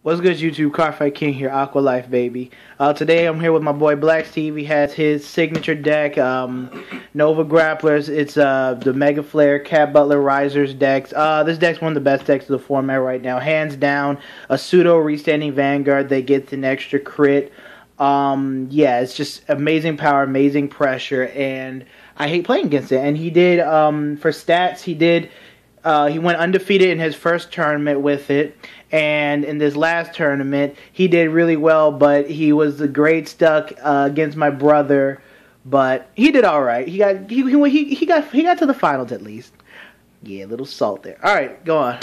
What's good, YouTube? Carfight King here, Aqua Life, baby. Today I'm here with my boy Black Steve. He has his signature deck, Nova Grapplers. It's the Mega Flare Cat Butler Raizers decks. This deck's one of the best decks of the format right now, hands down. A pseudo restanding Vanguard that gets an extra crit. Yeah, it's just amazing power, amazing pressure, and I hate playing against it. And he did, for stats, he went undefeated in his first tournament with it, and in this last tournament, he did really well, but he was a grade stuck against my brother, but he did all right. He got to the finals at least. Yeah, a little salt there. All right, go on.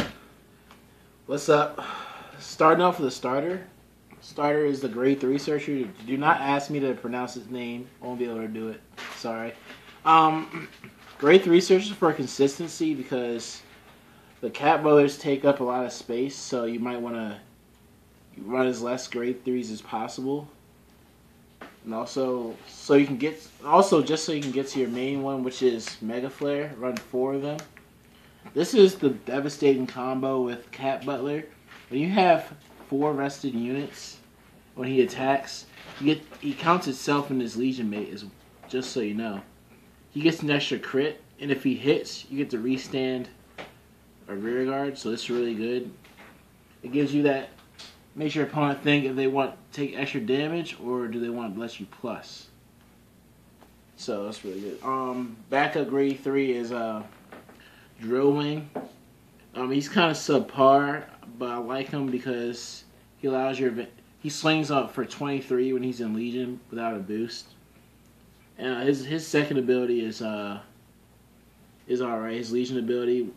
What's up? Starting off with a starter. Starter is the grade 3 searcher. Do not ask me to pronounce his name. I won't be able to do it. Sorry. Grade 3 searchers for consistency because the cat brothers take up a lot of space, so you might want to run as less grade 3s as possible. And also, just so you can get to your main one, which is Mega Flare, run 4 of them. This is the devastating combo with Cat Butler. When you have 4 rested units, when he attacks, he counts itself in his Legion mate, just so you know. He gets an extra crit, and if he hits, you get to restand a rear guard, so this is really good. It gives you that, makes your opponent think if they want to take extra damage or do they want to bless you plus. So that's really good. Backup grade 3 is Drill Wing. He's kind of subpar, but I like him because he swings up for 23 when he's in Legion without a boost. And his second ability is alright. His Legion ability.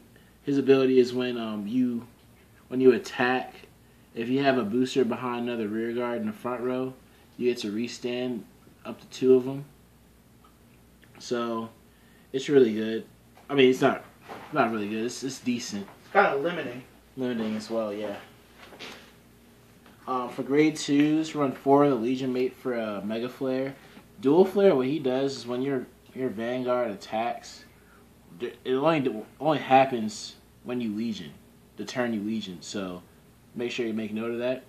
His ability is when you attack, if you have a booster behind another rear guard in the front row, you get to restand up to 2 of them. So it's really good. I mean, it's not really good. It's decent. It's kind of limiting. Limiting as well, yeah. For grade 2s, run 4 of the Legion mate for Mega Flare. Dual Flare, what he does is when your Vanguard attacks, it only happens when you Legion, the turn you Legion. So make sure you make note of that.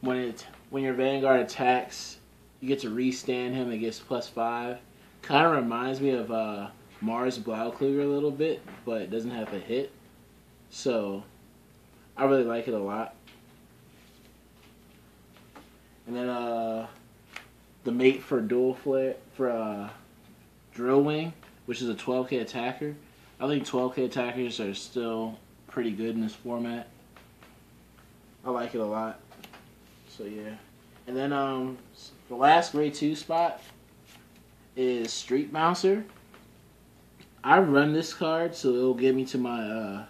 When your Vanguard attacks, you get to restand him. It gets +5. Kind of reminds me of Mars Blaukluger a little bit, but it doesn't have a hit. So I really like it a lot. And then the mate for Dual Flare for Drill Wing, which is a 12k attacker. I think 12k attackers are still pretty good in this format. I like it a lot. So yeah. And then the last grade 2 spot is Street Bouncer. I run this card so it'll get me to my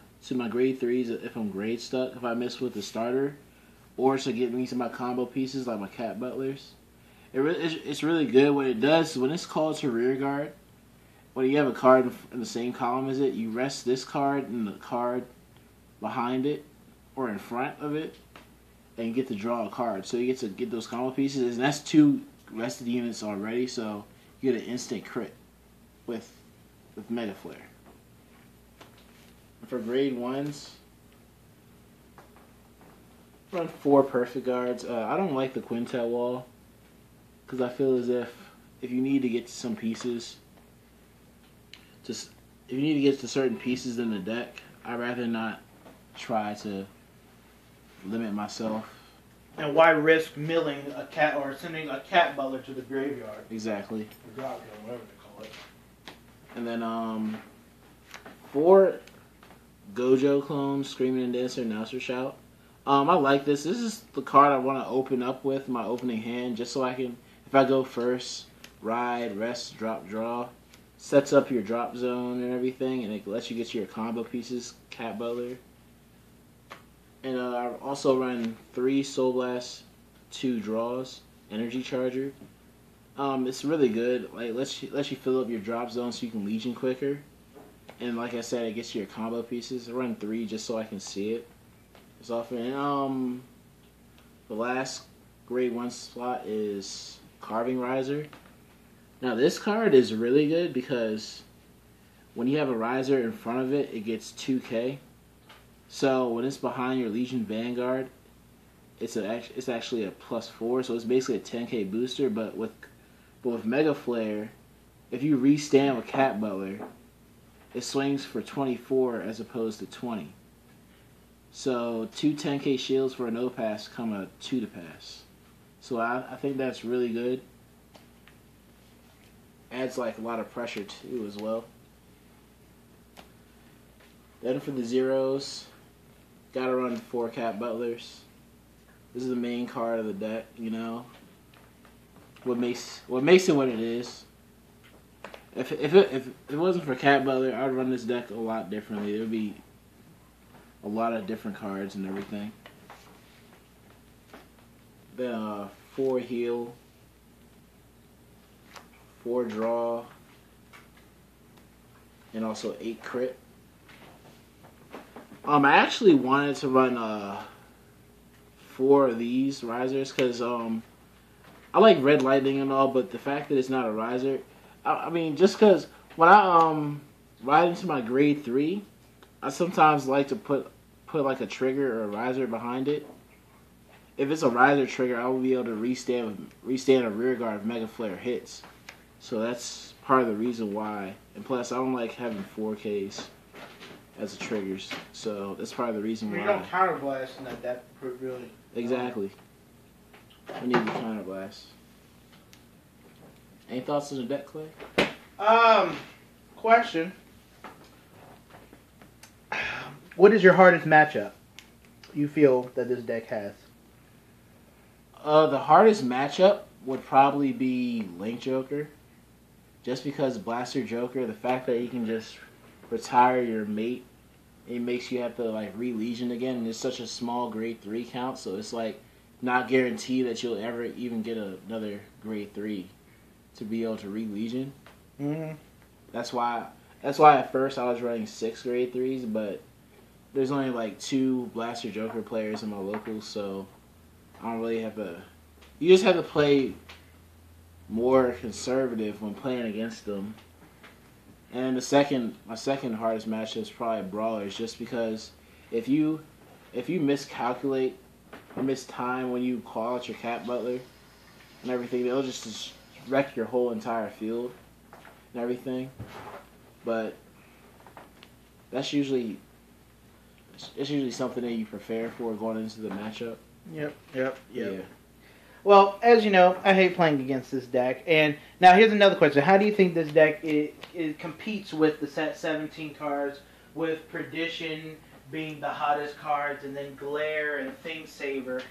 grade 3s if I'm grade stuck, if I miss with the starter, or to get me to my combo pieces like my Cat Butlers. It's really good. What it does is when it's called to rear guard, when you have a card in the same column as it, you rest this card and the card behind it or in front of it, and you get to draw a card. So you get to get those combo pieces, and that's 2 rested units already, so you get an instant crit with Mega Flare. And for grade 1s, run 4 perfect guards. I don't like the Quintet wall because I feel as if you need to get to some pieces, if you need to get to certain pieces in the deck, I'd rather not try to limit myself. And why risk milling a cat or sending a Cat Butler to the graveyard? Exactly. Or graveyard, whatever they call it. And then 4 Gojo clones, Screaming and Dancer, Announcer Shout. I like this. This is the card I want to open up with my opening hand, just so I can, if I go first, ride, rest, drop, draw. Sets up your drop zone and everything, and it lets you get your combo pieces, Cat Butler. And I also run 3 Soul Blast, 2 draws, Energy Charger. It's really good. Like lets you fill up your drop zone so you can Legion quicker. And like I said, it gets you your combo pieces. I run 3 just so I can see it as often. And the last grade 1 slot is Carving Riser. Now this card is really good because when you have a riser in front of it, it gets 2k. So when it's behind your Legion Vanguard, it's actually a +4, so it's basically a 10K booster. But with Mega Flare, if you restand with Cat Butler, it swings for 24 as opposed to 20. So 2 10K shields for a no pass come a 2 to pass. So I think that's really good. Adds like a lot of pressure too as well. Then for the zeros, gotta run 4 Cat Butlers. This is the main card of the deck, you know. What makes it what it is. If it wasn't for Cat Butler, I'd run this deck a lot differently. There would be a lot of different cards and everything. Then 4 heal, 4 draw, and also 8 crit. I actually wanted to run 4 of these risers because I like Red Lightning and all, but the fact that it's not a riser, I mean, just because when I ride into my grade 3, I sometimes like to put like a trigger or a riser behind it. If it's a riser trigger, I will be able to restand a rear guard if Mega Flare hits. So that's part of the reason why. And plus, I don't like having 4Ks as a triggers. So that's part of the reason why. You don't counterblast in that really. Exactly. We need the counterblast. Any thoughts on the deck, Clay? Question. What is your hardest matchup you feel that this deck has? The hardest matchup would probably be Link Joker. Just because Blaster Joker, the fact that he can just retire your mate, it makes you have to like re-legion again, and it's such a small grade 3 count, so it's like not guaranteed that you'll ever even get another grade 3 to be able to re-legion. Mm-hmm. That's why at first I was running 6 grade 3s, but there's only like 2 Blaster Joker players in my locals, so I don't really have to. You just have to play more conservative when playing against them. And my second hardest matchup is probably Brawlers, just because if you miscalculate or miss time when you call out your Cat Butler and everything, it'll just wreck your whole entire field and everything. But it's usually something that you prepare for going into the matchup. Yep. Yeah. Well, as you know, I hate playing against this deck. And now here's another question. How do you think this deck it competes with the set 17 cards, with Perdition being the hottest cards, and then Glare and Thing Saver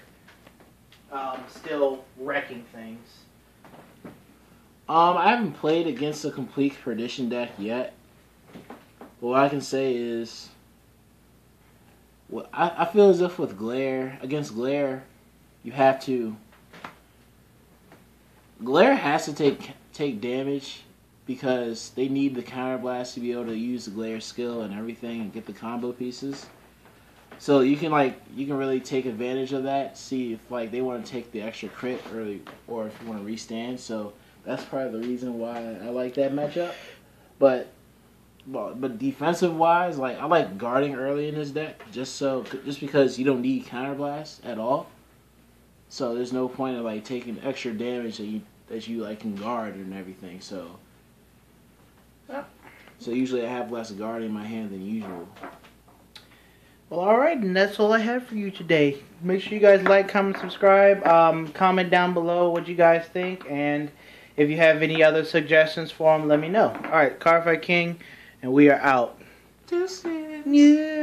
still wrecking things? I haven't played against a complete Perdition deck yet. But what I can say is, I feel as if with Glare, against Glare, you have to. Glare has to take damage because they need the counterblast to be able to use the Glare skill and everything and get the combo pieces. So you can really take advantage of that. See if like they want to take the extra crit early, or if you want to restand. So that's part of the reason why I like that matchup. But defensive wise, like I like guarding early in this deck just because you don't need counterblast at all. So there's no point of like taking extra damage that you like can guard and everything. So usually I have less guard in my hand than usual. Well, alright, and that's all I have for you today. Make sure you guys like, comment, subscribe. Comment down below what you guys think, and if you have any other suggestions for them, let me know. Alright, Cardfight King, and we are out. Deuces. Yeah.